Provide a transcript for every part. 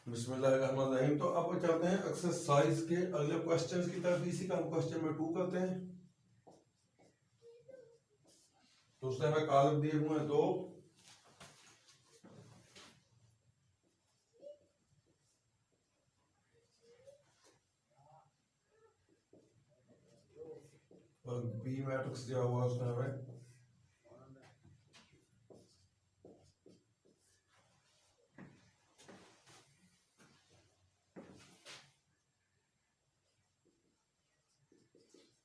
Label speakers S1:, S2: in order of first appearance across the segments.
S1: बिस्मिल्लाहिर्रहमानिर्रहीम। तो अब चलते हैं एक्सरसाइज के अगले क्वेश्चंस की तरफ। इसी का हम क्वेश्चन नंबर 2 करते हैं। तो उसमें हमें कॉलम दिए हुए हैं 2, और बी मैट्रिक्स दिया हुआ है उसमें हमें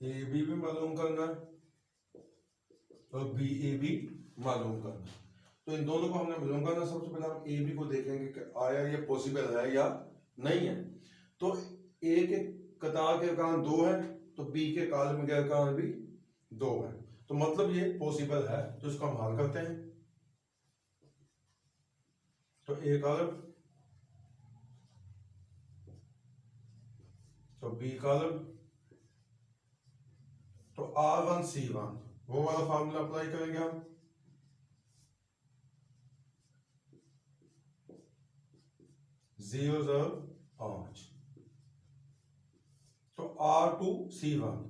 S1: ए बी भी मालूम करना है और बी ए बी मालूम करना है। तो इन दोनों को हमने मालूम करना। सबसे पहले हम ए बी को देखेंगे कि आया ये पॉसिबल है या नहीं है। तो ए के कतार के अरकान 2 है, तो बी के कॉलम के अरकान भी 2 है, तो मतलब ये पॉसिबल है। तो इसको हम हल करते हैं। तो ए कॉलम, तो बी कॉलम, तो R1 C1 वो वाला फार्मूला अप्लाई करेंगे हम। जीरो जब 5, तो R2 C1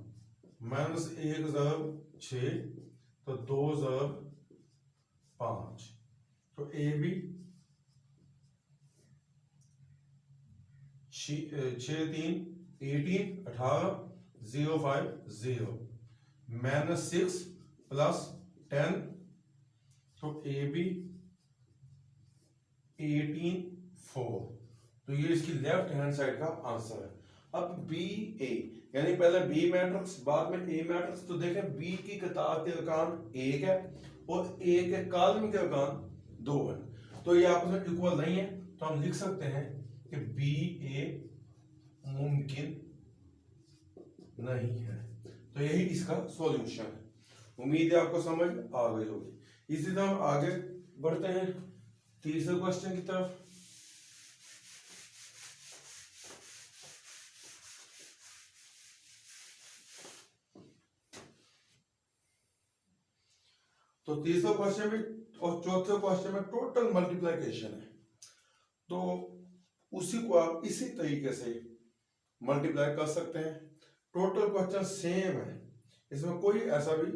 S1: माइनस 1 जब 6, तो 2 जब 5, तो ए बी 6 3 18 18 0 5 0 माइनस 6 प्लस 10, तो ए बी 18 4। तो ये इसकी लेफ्ट हैंड साइड का आंसर है। अब बी ए यानी पहले बी मैट्रिक्स बाद में ए मैट्रिक्स। तो देखें बी की कतार के अरकान 1 है और ए के कॉलम के अरकान 2 है, तो ये आपस में इक्वल नहीं है। तो हम लिख सकते हैं कि बी ए मुमकिन नहीं है। तो यही इसका सॉल्यूशन है। उम्मीद है आपको समझ आ गई होगी। इसी तरह हम आगे बढ़ते हैं तीसरे क्वेश्चन की तरफ। तो तीसरे क्वेश्चन में और चौथे क्वेश्चन में टोटल मल्टीप्लिकेशन है, तो उसी को आप इसी तरीके से मल्टीप्लाई कर सकते हैं। टोटल क्वेश्चन सेम है, इसमें कोई ऐसा भी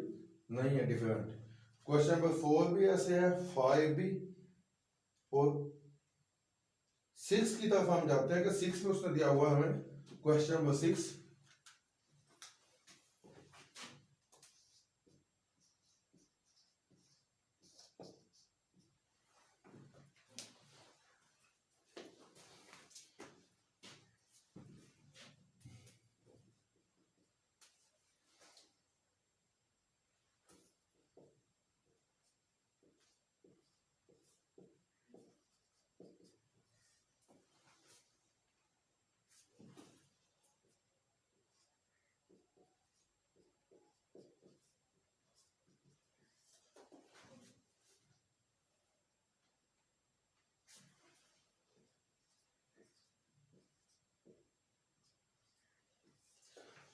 S1: नहीं है डिफरेंट। क्वेश्चन नंबर 4 भी ऐसे है, 5 भी, और 6 की तरफ हम जाते हैं कि 6 में उसने दिया हुआ है हमें क्वेश्चन नंबर 6।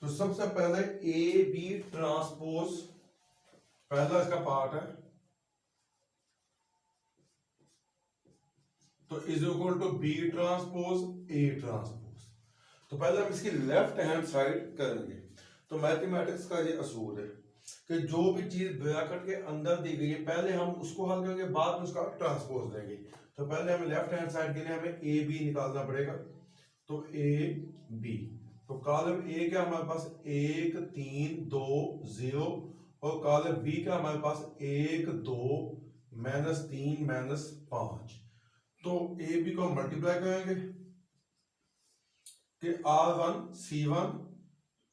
S1: तो सबसे पहले ए बी ट्रांसपोज पहला इसका पार्ट है, तो is equal to B transpose A transpose. तो पहले हम इसकी लेफ्ट हैंड साइड करेंगे। तो मैथमेटिक्स का ये असूल है कि जो भी चीज ब्रैकेट के अंदर दी गई है पहले हम उसको हल करेंगे, बाद में उसका ट्रांसपोज देंगे। तो पहले हमें लेफ्ट हैंड साइड के लिए हमें ए बी निकालना पड़ेगा। तो ए बी, तो कॉलम ए का हमारे पास 1 3 2 0, और कॉलम बी का हमारे पास 1 2 माइनस 3 माइनस 5। तो ए बी को हम मल्टीप्लाई करेंगे कि R1 C1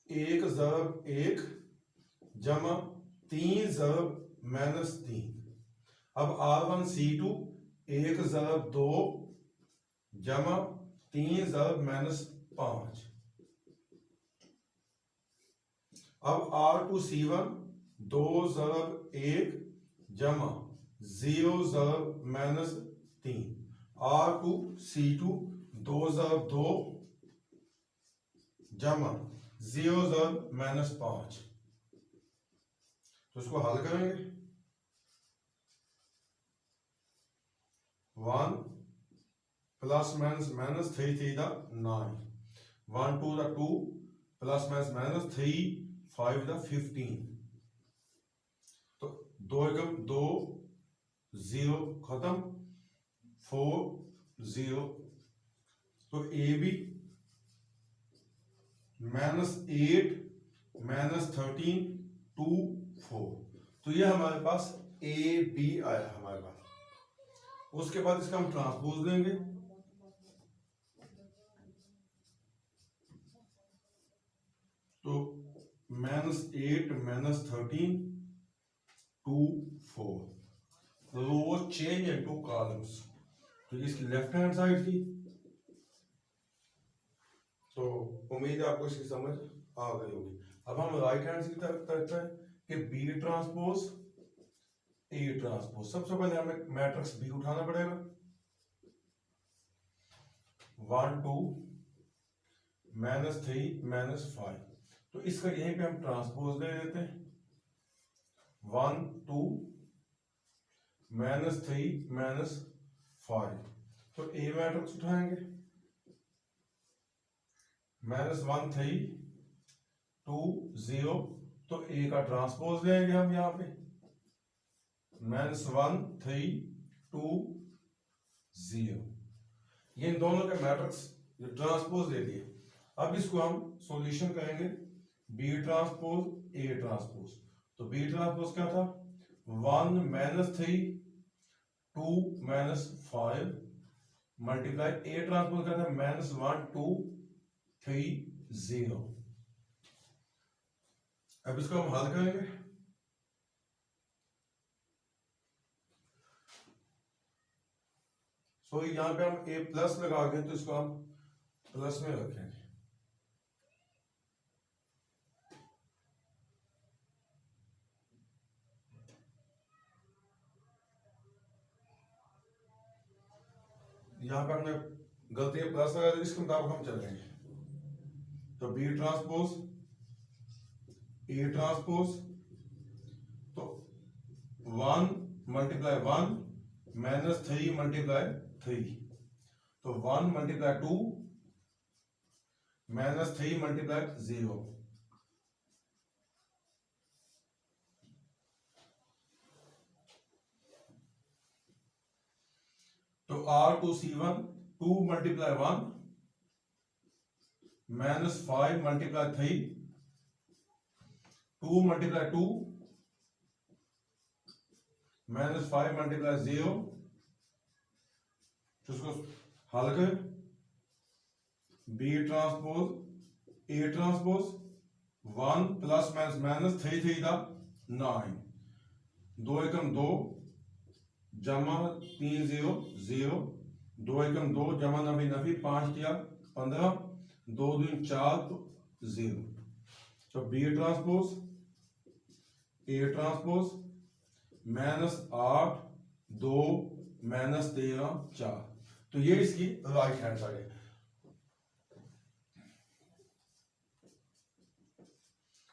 S1: 1 ज़रब 1 जमा 3 ज़रब माइनस 3। अब R1 C2 1 ज़रब 2 जमा 3 ज़रब माइनस 5। अब R2 C1 2 ज़रब 1 जमा 0 ज़रब माइनस 3। R2 C2 2 ज़रब 2 जमा 0 ज़रब माइनस 5। तो इसको हल करेंगे। 1 प्लस माइनस माइनस 3 3 दा 9 1 2 दा 2 प्लस माइनस माइनस 3 5 दा 15 तो 2 एकम 2 0 खत्म 4 0 तो ए बी -8 -13 2 4 तो ये हमारे पास ए बी आया हमारे पास। उसके बाद इसका हम ट्रांसपोज लेंगे तो -8 -13 2 4 रो चेंज इनटू कॉलम्स। तो इसकी लेफ्ट हैंड साइड थी तो उम्मीद है आपको इसकी समझ आ गई होगी। अब हम राइट हैंड की तरफ करते हैं कि बी ट्रांसपोज ए ट्रांसपोज। सबसे पहले हमें मैट्रिक्स बी उठाना पड़ेगा 1 2 -3 -5 तो इसका यहीं पे हम ट्रांसपोज ले लेते हैं 1 2 -3 -5 तो ए मैट्रिक्स उठाएंगे -1 3 2 0 तो ए का ट्रांसपोज लेंगे हम यहां पे -1 3 2 0 ये इन दोनों के मैट्रिक्स ट्रांसपोज ले लिए। अब इसको हम सॉल्यूशन करेंगे बी ट्रांसपोज ए ट्रांसपोज। तो बी ट्रांसपोज क्या था 1 -3 2 -5 मल्टीप्लाई ए ट्रांसपोज क्या था -1 2 3 0। अब इसको हम हल करेंगे सो यहां पे हम ए प्लस लगा के तो इसको हम प्लस में रखेंगे यहां पे हमने गलती है प्लस लगा दी इसके मुताबिक हम चलेंगे तो बी ट्रांसपोज ए ट्रांसपोज तो 1 × 1 -3 × 3 तो 1 × 2 -3 × 0 तो R2C1 2 × 1 -5 × 3 2 × 2 -5 × 0 तो इसको हल कर B transpose A transpose 1 plus minus 3 3 दा 9 2 एकम 2 जमा 3 0 0 2 एकम 2 जमा नफी नफी 5 दिया 15 2 2 4 तो 0 तो बी ट्रांसपोज ए ट्रांसपोज -8 2 -13 4 तो ये इसकी राइट हैंड साइड है।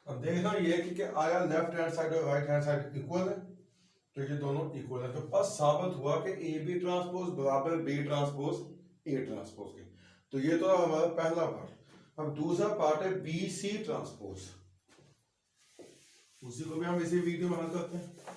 S1: अब देखना ये कि आया लेफ्ट हैंड साइड और राइट हैंड साइड इक्वल है तो ये दोनों इक्वल है तो बस साबित हुआ कि ए बी ट्रांसपोज बराबर बी ट्रांसपोज ए ट्रांसपोज के। तो ये तो हमारा पहला पार्ट। अब दूसरा पार्ट है बी सी ट्रांसपोज उसी को भी हम इसी वीडियो में हल करते हैं।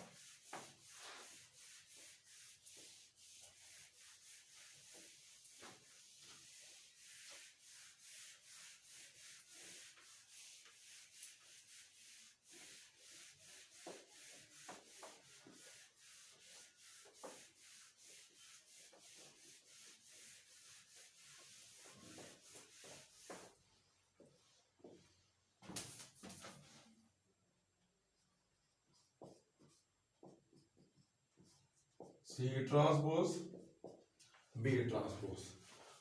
S1: सी ट्रांसपोज बी ट्रांसपोज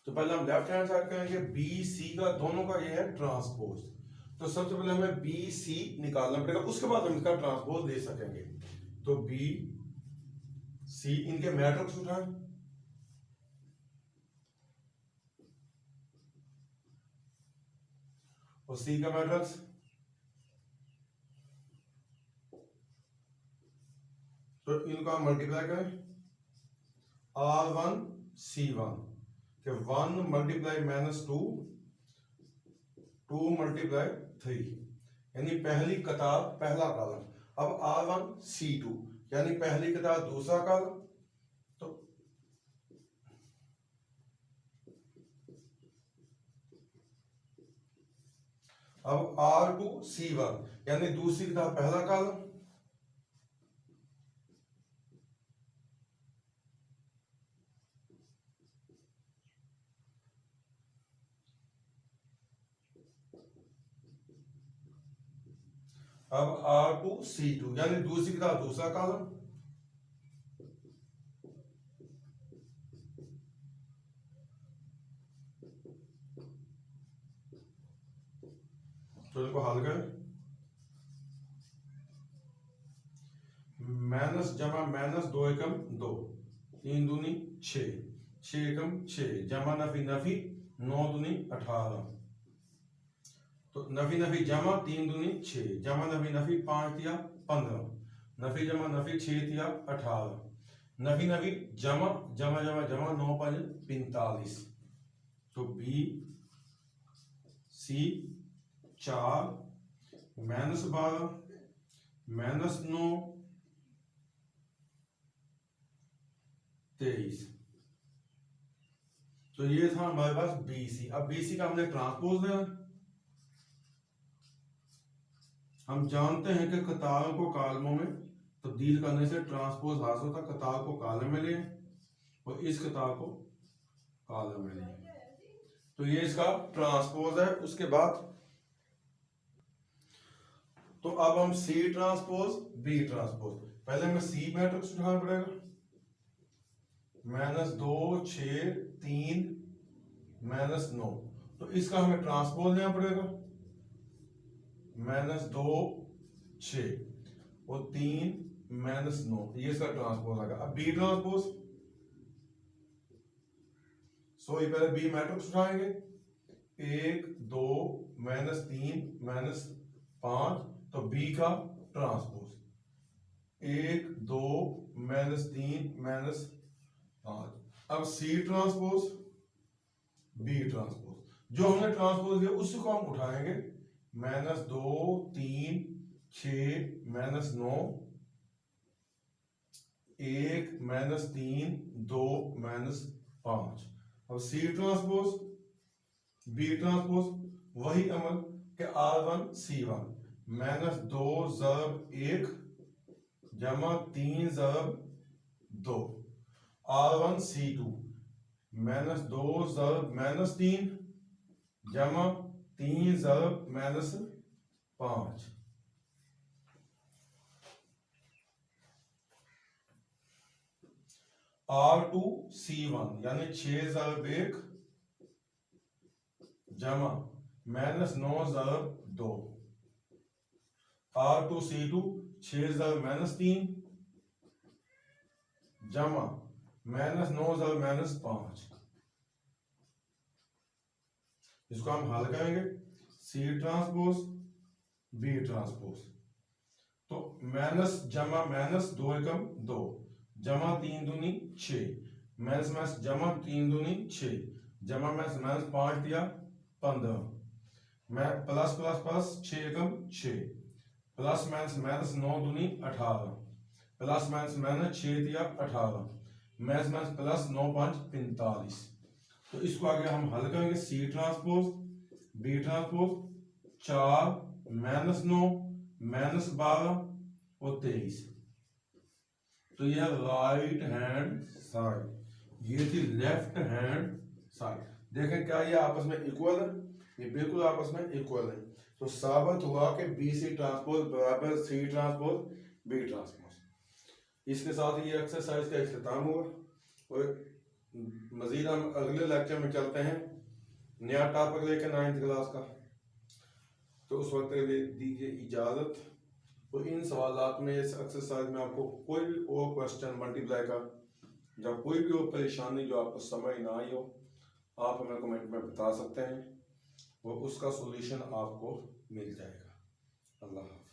S1: तो पहले हम लेफ्ट हैंड साइड करेंगे बी सी का दोनों का ये है ट्रांसपोज। तो सबसे पहले हमें बी सी निकालना पड़ेगा उसके बाद हम इसका ट्रांसपोज ले सकेंगे। तो बी सी इनके मैट्रिक्स उठाएं और सी का मैट्रिक्स तो इनका मल्टीप्लाई करें R1 C1 कि 1 मल्टीप्लाई -2 2 मल्टीप्लाई 3, यानी पहली कतार पहला कॉलम। अब R1 C2 यानी पहली कतार दूसरा कॉलम, तो अब R2 C1 यानी दूसरी कतार पहला कॉलम, अब R2 C2 यानी दूसरी कतार दूसरा कॉलम, तो इनको हल करें। माइनस जमा माइनस 2 एकम 2, 3 दूनी 6, 6 एकम 6, जमा नफी नफी 9 दूनी 18, तो नफी नफी जमा 3 दूनी 6, जमा नफी नफी 5 दिया 15, नफी जमा नफी 6 दिया 18, नफी नफी जमा जमा जमा जमा 9 5 45, तो B C 4 -12 -9 23, तो ये था हमारे पास BC। अब BC का हमने ट्रांसपोज लेना। हम जानते हैं कि कतारों को कॉलमों में तब्दील करने से ट्रांसपोज हासिल होता है। कतार को कॉलम में लें और इस कतार को कॉलम में लें, तो ये इसका ट्रांसपोज है। उसके बाद तो अब हम C ट्रांसपोज B ट्रांसपोज, पहले हमें C मैट्रिक्स उठाना पड़ेगा। -2 6 3 -9, तो इसका हमें ट्रांसपोज लेना पड़ेगा। -2 6 और 3 -9, ये इसका ट्रांसपोज आएगा। अब B ट्रांसपोज, सो ये पहले B मैट्रिक्स उठाएंगे। 1 2 -3 -5, तो B का ट्रांसपोज 1 2 -3 -5। अब C ट्रांसपोज B ट्रांसपोज, जो हमने ट्रांसपोज लिया उसको हम उठाएंगे। -2 3 6 -9 1 -3 2 -5। अब C ट्रांसपोज B ट्रांसपोज, वही अमल के R1 C1 -2 ज़रब 1 जमा 3 ज़रब 2, R1 C2 -2 ज़रब -3 जमा 3 ज़रब -5, R2 C1 यानी 6 ज़रब 1 जमा -9 ज़रब 2, R2 C2 6 ज़रब -3 जमा -9 ज़रब -5। इसको हम हल करेंगे। C ट्रांसपोज B ट्रांसपोज, तो माइनस जमा माइनस 2 एकम 2 जमा 3 दूनी 6, माइनस माइनस जमा 3 दूनी 6, जमा माइनस माइनस 5 दिया 15, मैं प्लस प्लस प्लस 6 एकम 6, प्लस माइनस माइनस 9 दूनी 18, प्लस माइनस माइनस 6 दिया 18, माइनस माइनस प्लस 9 5 45। तो इसको आगे हम हल करेंगे। C ट्रांसपोज B ट्रांसपोज 4 -9 -12 और 23, तो यह राइट हैंड साइड, ये थी लेफ्ट हैंड साइड। देखें क्या ये आपस में इक्वल है, ये बिल्कुल आपस में इक्वल है। तो साबित हुआ कि BC ट्रांसपोज बराबर C ट्रांसपोज B ट्रांसपोज। इसके साथ ये एक्सरसाइज का इख्तिताम हुआ और मजीद हम अगले लेक्चर में चलते हैं नया टॉपिक लेकर 9th क्लास का। तो उस वक्त के लिए दीजिए इजाज़त। तो इन सवालात में, इस एक्सरसाइज में आपको कोई भी और क्वेश्चन मल्टीप्लाई का या कोई भी और परेशानी जो आपको समझ ना आई हो, आप हमें कमेंट में बता सकते हैं और उसका सॉल्यूशन आपको मिल जाएगा। अल्लाह हाफ़िज़।